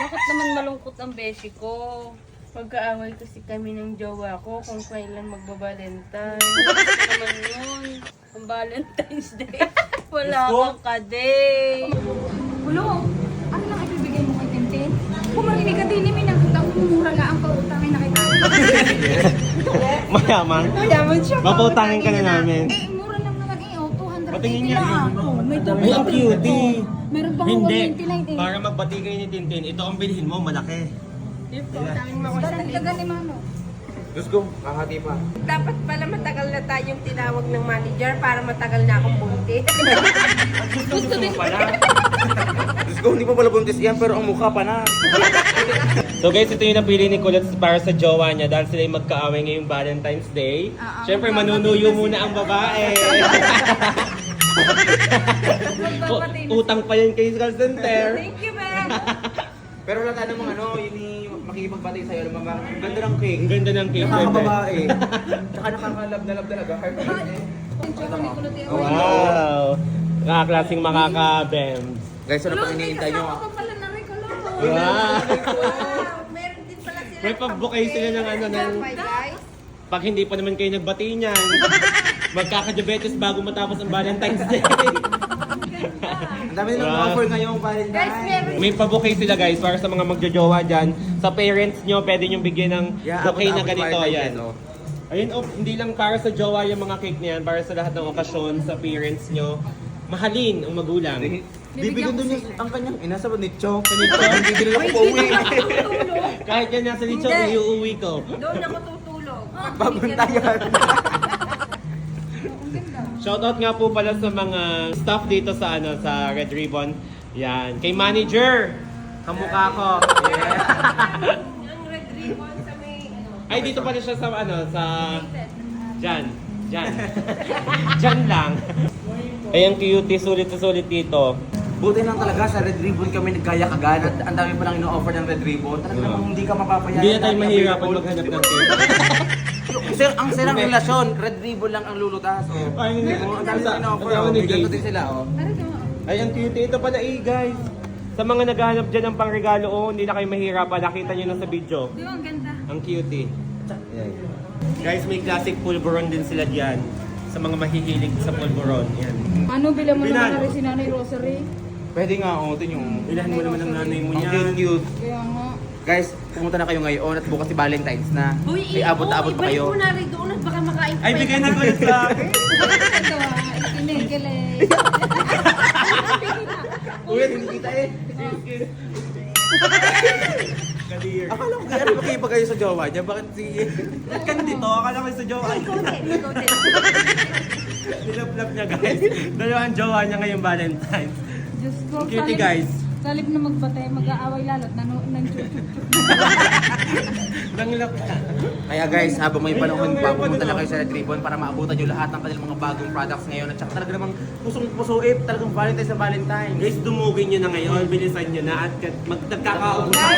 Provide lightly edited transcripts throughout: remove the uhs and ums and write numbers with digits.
Bakit naman malungkot ang beshi ko? Pagkaaway kasi kami ng jowa ko kung kailan magbabalentine. Naman yun. Ang Valentine's Day. Wala kang ka-day. Bulong, ano lang ibibigay mo kay Tintin? Kung marinig ka din, may nagutang mumura nga ang pautangin na kita. Mayaman. Mayaman siya. Papautangin ka na namin. Eh, mura lang naman eh. Oh, 200 Patingin niya. Oh, may Ay, ang cutie. Meron pa Hindi. 199 eh. Para magbati kayo ni Tintin, ito ang bilhin mo, malaki. Dagdagan ni Mano. Diyos ko, kakati pa. Dapat pala matagal na tayong tinawag ng manager para matagal na akong buntis. Gusto mo pala. Diyos ko, hindi pa pala buntis yan, pero ang mukha pa na. So guys, ito yung napili ni Kulot para sa jowa niya dahil sila yung magkaaway ngayong Valentine's Day. Siyempre, manunuyo muna ang babae. Utang pa yan kay call center. Thank you, man. Pero wala tayo namang ano, yun yung makikipagbati sa'yo ng mga ang ganda ng cake. Ang ganda ng cake. Nakakababae. Tsaka nakakalab na lab talaga. Heart Wow! Kaklaseng makaka-bem. Guys, ano pang iniintay nyo? Ako pala na rin ko lang. Wow! Meron din pala sila. May pag-bukay sila ng ano ng... Guys. Pag hindi pa naman kayo nagbati niyan, magkaka-diabetes bago matapos ang Valentine's Day. Ang dami nilang Wow. offer ngayong Guys, Valentine. meron. May pa-bouquet sila guys para sa mga magjojowa dyan. Sa parents nyo, pwede nyo bigyan ng bouquet na ganito. Ayan. Ayun, oh, hindi lang para sa jowa yung mga cake niyan, para sa lahat ng okasyon, sa parents nyo. Mahalin ang magulang. Bibigyan doon ang kanyang ina sa nicho. Sa nicho? Hindi nila ko pauwi. Kahit yan nasa nicho, Hindi. iuuwi ko. Doon ako tutulog. Paguntayan. Shoutout nga po pala sa mga staff dito sa ano sa Red Ribbon. Yan. Kay manager. Kamukha ko. Ang red ribbon sa may ano. Ay, dito pala siya sa ano, sa... Diyan. Diyan. Diyan lang. Ay, ang cutie. Sulit na sulit dito. Buti lang talaga sa Red Ribbon kami nagkaya kagan at ang dami pa lang ino-offer ng Red Ribbon. Talaga namang hindi ka mapapayagan. Hindi na tayo Dami mahirapan available. maghanap ng cake. Sir, ang sarang relasyon, Red Ribbon lang ang lulutas. Oh. Ay, hindi. Oh, ang dami na ino-offer. Asawa Oh. ni May ganito Jay. din sila. Oh. Ay, ang cutie. Ito pala guys. Sa mga naghahanap dyan ng pangregalo, oh, hindi na kayo mahirapan. Nakita nyo na sa video. Di ba ang ganda? Ang cutie. Yan. Guys, may classic pulveron din sila dyan. Sa mga mahihilig sa pulveron. Yan. Ano, bilang mo Bilan. naman na rin si Nanay Rosary? Pwede nga, oh, ito yung... Ilahan mo naman ang nanay mo Ang yan. cute. Kaya nga. Guys, pumunta na kayo ngayon at bukas si Valentine's na. Ay, abot-abot pa ibalik kayo. mo na rin doon at baka makain Ay, bigay ni Kulot sa akin. Ito ah, ikinigilay. Uy, hindi kita eh. Kadir. Akala ko kaya makikipag kayo sa jowa niya. Bakit sige? Ba't ka dito? Akala ko sa jowa. Nilaplap niya guys. Dalawang jowa niya ngayong Valentine's. Diyos ko. Ang cutie guys. Salip na magbatay, mag-aaway lalo't nanchuchup. Nangilap ka. Kaya guys, habang may panahon pa, pumunta na kayo sa Red Ribbon para maabutan nyo lahat ng kanilang mga bagong products ngayon. At saka talaga namang pusong-puso talagang Valentine's na Valentine's. Guys, dumugin nyo na ngayon. Bilisan nyo na at magkakaubusan.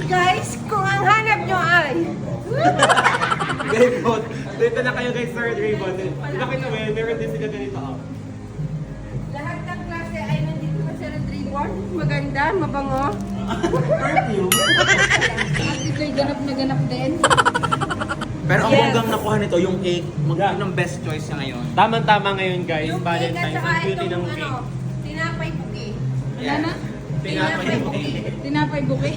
Guys, kung ang hanap nyo ay Gaybot. Dito na kayo guys sa Red Ribbon. Laki na meron din sila ganito. Oh. lahat ng klase ay nandito na sa red ribbon. Maganda, mabango. Perfume. At ito'y ganap na ganap din. Pero ang Yes. hanggang nakuha nito, yung cake, Yeah. ng best choice niya ngayon. Tamang-tama ngayon guys. Yung cake at Valentine's. saka Ang cutie itong ng cake. ano, tinapay buki. Wala na? Tinapay bouquet. Tinapay buki.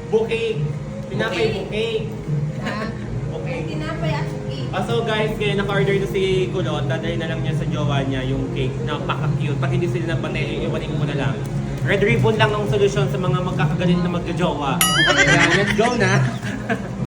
Bouquet. Tinapay bouquet. Ah, Okay. Tinapay at buki. So guys, kaya naka-order na si Kulot, dadalhin na lang niya sa jowa niya yung cake na napaka-cute. Pag hindi sila nagpatay, iwanin mo na lang. Red Ribbon lang ang solusyon sa mga magkakagalit na magjojowa. Kaya let's go na!